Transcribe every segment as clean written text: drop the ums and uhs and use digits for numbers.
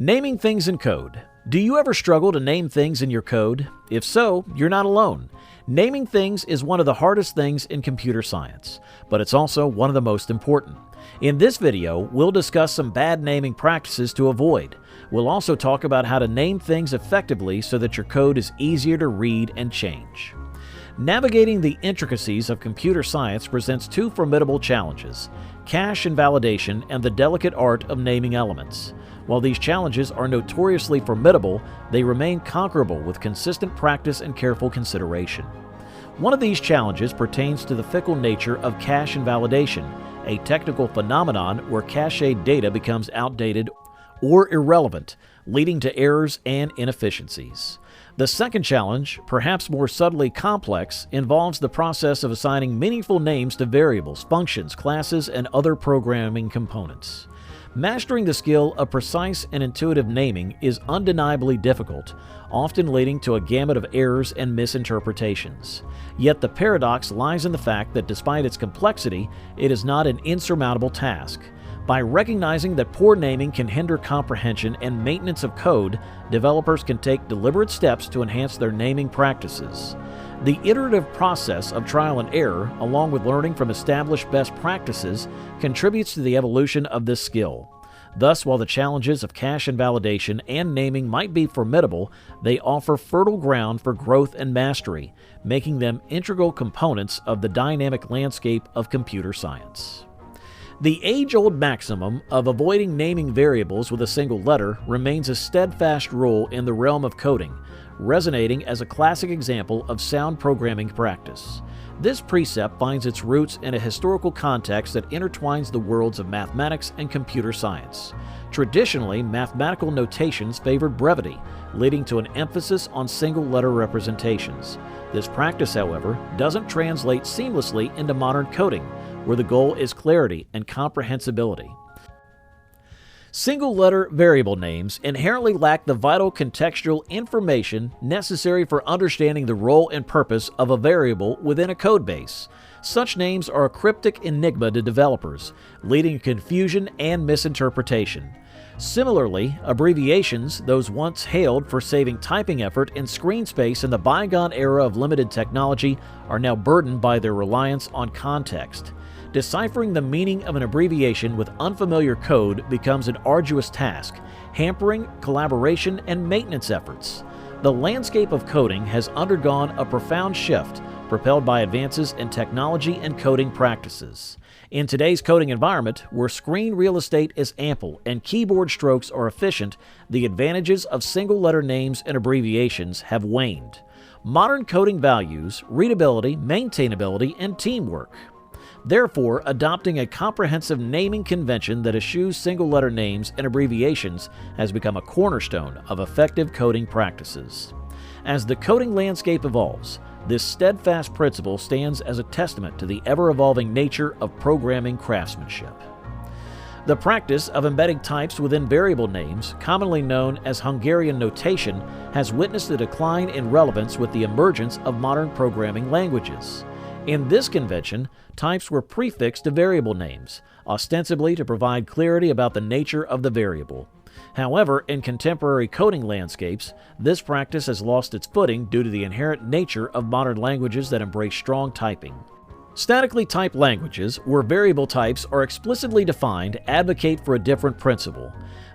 Naming things in code. Do you ever struggle to name things in your code? If so, you're not alone. Naming things is one of the hardest things in computer science, but it's also one of the most important. In this video, we'll discuss some bad naming practices to avoid. We'll also talk about how to name things effectively so that your code is easier to read and change. Navigating the intricacies of computer science presents two formidable challenges: cache invalidation and the delicate art of naming elements. While these challenges are notoriously formidable, they remain conquerable with consistent practice and careful consideration. One of these challenges pertains to the fickle nature of cache invalidation, a technical phenomenon where cached data becomes outdated or irrelevant, leading to errors and inefficiencies. The second challenge, perhaps more subtly complex, involves the process of assigning meaningful names to variables, functions, classes, and other programming components. Mastering the skill of precise and intuitive naming is undeniably difficult, often leading to a gamut of errors and misinterpretations. Yet the paradox lies in the fact that despite its complexity, it is not an insurmountable task. By recognizing that poor naming can hinder comprehension and maintenance of code, developers can take deliberate steps to enhance their naming practices. The iterative process of trial and error, along with learning from established best practices, contributes to the evolution of this skill. Thus, while the challenges of cache invalidation and naming might be formidable, they offer fertile ground for growth and mastery, making them integral components of the dynamic landscape of computer science. The age-old maximum of avoiding naming variables with a single letter remains a steadfast rule in the realm of coding, resonating as a classic example of sound programming practice. This precept finds its roots in a historical context that intertwines the worlds of mathematics and computer science. Traditionally, mathematical notations favored brevity, leading to an emphasis on single-letter representations. This practice, however, doesn't translate seamlessly into modern coding, where the goal is clarity and comprehensibility. Single-letter variable names inherently lack the vital contextual information necessary for understanding the role and purpose of a variable within a codebase. Such names are a cryptic enigma to developers, leading to confusion and misinterpretation. Similarly, abbreviations, those once hailed for saving typing effort and screen space in the bygone era of limited technology, are now burdened by their reliance on context. Deciphering the meaning of an abbreviation with unfamiliar code becomes an arduous task, hampering collaboration and maintenance efforts. The landscape of coding has undergone a profound shift, propelled by advances in technology and coding practices. In today's coding environment, where screen real estate is ample and keyboard strokes are efficient, the advantages of single-letter names and abbreviations have waned. Modern coding values readability, maintainability, and teamwork. Therefore, adopting a comprehensive naming convention that eschews single-letter names and abbreviations has become a cornerstone of effective coding practices. As the coding landscape evolves, this steadfast principle stands as a testament to the ever-evolving nature of programming craftsmanship. The practice of embedding types within variable names, commonly known as Hungarian notation, has witnessed a decline in relevance with the emergence of modern programming languages. In this convention, types were prefixed to variable names, ostensibly to provide clarity about the nature of the variable. However, in contemporary coding landscapes, this practice has lost its footing due to the inherent nature of modern languages that embrace strong typing. Statically typed languages, where variable types are explicitly defined, advocate for a different principle.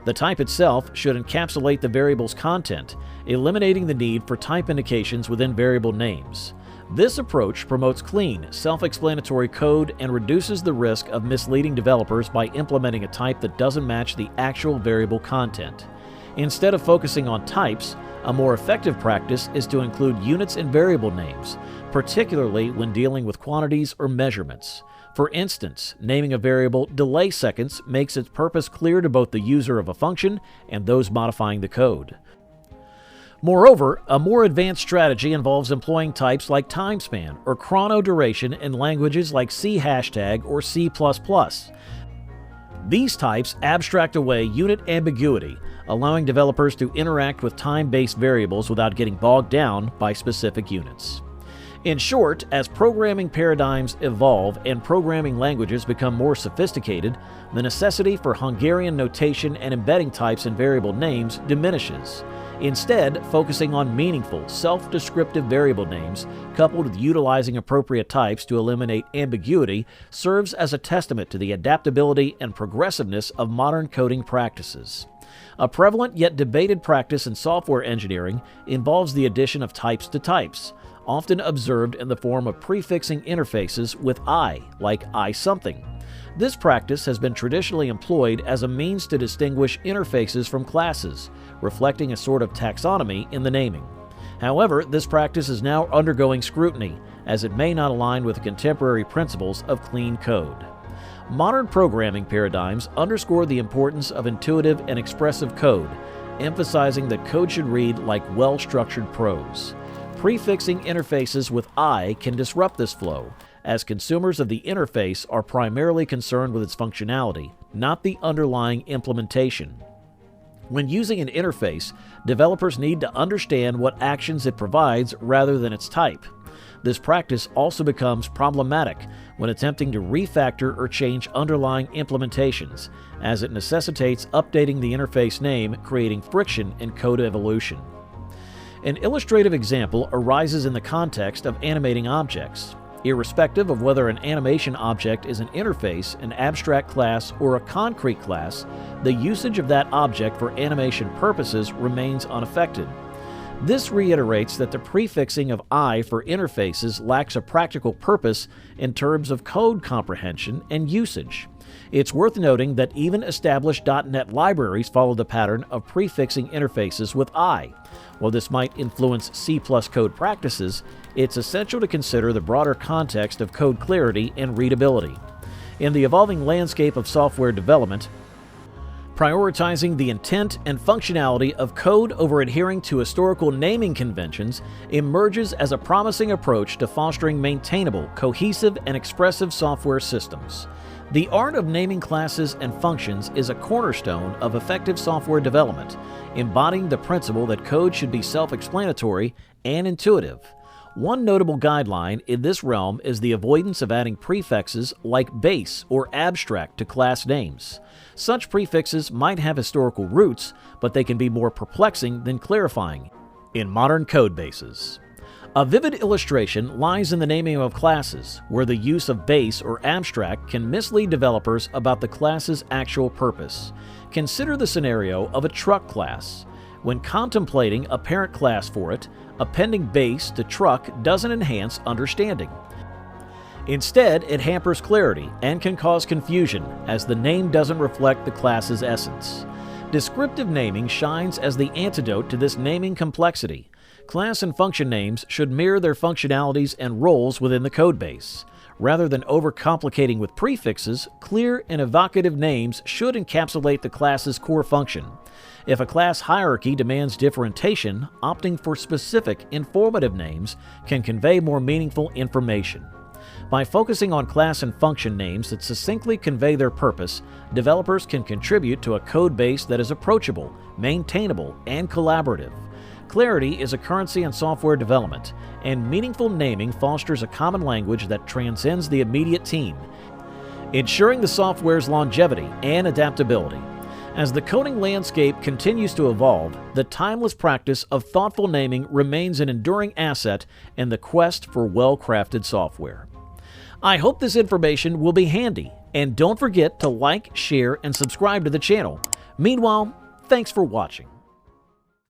The type itself should encapsulate the variable's content, eliminating the need for type indications within variable names. This approach promotes clean, self-explanatory code and reduces the risk of misleading developers by implementing a type that doesn't match the actual variable content. Instead of focusing on types, a more effective practice is to include units in variable names, particularly when dealing with quantities or measurements. For instance, naming a variable delay seconds makes its purpose clear to both the user of a function and those modifying the code. Moreover, a more advanced strategy involves employing types like timespan or chrono duration in languages like C#, or C++. These types abstract away unit ambiguity, allowing developers to interact with time-based variables without getting bogged down by specific units. In short, as programming paradigms evolve and programming languages become more sophisticated, the necessity for Hungarian notation and embedding types in variable names diminishes. Instead, focusing on meaningful, self-descriptive variable names, coupled with utilizing appropriate types to eliminate ambiguity, serves as a testament to the adaptability and progressiveness of modern coding practices. A prevalent yet debated practice in software engineering involves the addition of types to types, often observed in the form of prefixing interfaces with I, like I something. This practice has been traditionally employed as a means to distinguish interfaces from classes, reflecting a sort of taxonomy in the naming. However, this practice is now undergoing scrutiny, as it may not align with the contemporary principles of clean code. Modern programming paradigms underscore the importance of intuitive and expressive code, emphasizing that code should read like well-structured prose. Prefixing interfaces with I can disrupt this flow, as consumers of the interface are primarily concerned with its functionality, not the underlying implementation. When using an interface, developers need to understand what actions it provides rather than its type. This practice also becomes problematic when attempting to refactor or change underlying implementations, as it necessitates updating the interface name, creating friction in code evolution. An illustrative example arises in the context of animating objects. Irrespective of whether an animation object is an interface, an abstract class, or a concrete class, the usage of that object for animation purposes remains unaffected. This reiterates that the prefixing of I for interfaces lacks a practical purpose in terms of code comprehension and usage. It's worth noting that even established .NET libraries follow the pattern of prefixing interfaces with I. While this might influence C+ code practices, it's essential to consider the broader context of code clarity and readability. In the evolving landscape of software development, prioritizing the intent and functionality of code over adhering to historical naming conventions emerges as a promising approach to fostering maintainable, cohesive, and expressive software systems. The art of naming classes and functions is a cornerstone of effective software development, embodying the principle that code should be self-explanatory and intuitive. One notable guideline in this realm is the avoidance of adding prefixes like base or abstract to class names. Such prefixes might have historical roots, but they can be more perplexing than clarifying in modern code bases. A vivid illustration lies in the naming of classes, where the use of base or abstract can mislead developers about the class's actual purpose. Consider the scenario of a truck class. When contemplating a parent class for it, appending base to truck doesn't enhance understanding. Instead, it hampers clarity and can cause confusion, as the name doesn't reflect the class's essence. Descriptive naming shines as the antidote to this naming complexity. Class and function names should mirror their functionalities and roles within the codebase. Rather than overcomplicating with prefixes, clear and evocative names should encapsulate the class's core function. If a class hierarchy demands differentiation, opting for specific, informative names can convey more meaningful information. By focusing on class and function names that succinctly convey their purpose, developers can contribute to a code base that is approachable, maintainable, and collaborative. Clarity is a currency in software development, and meaningful naming fosters a common language that transcends the immediate team, ensuring the software's longevity and adaptability. As the coding landscape continues to evolve, the timeless practice of thoughtful naming remains an enduring asset in the quest for well-crafted software. I hope this information will be handy, and don't forget to like, share, and subscribe to the channel. Meanwhile, thanks for watching.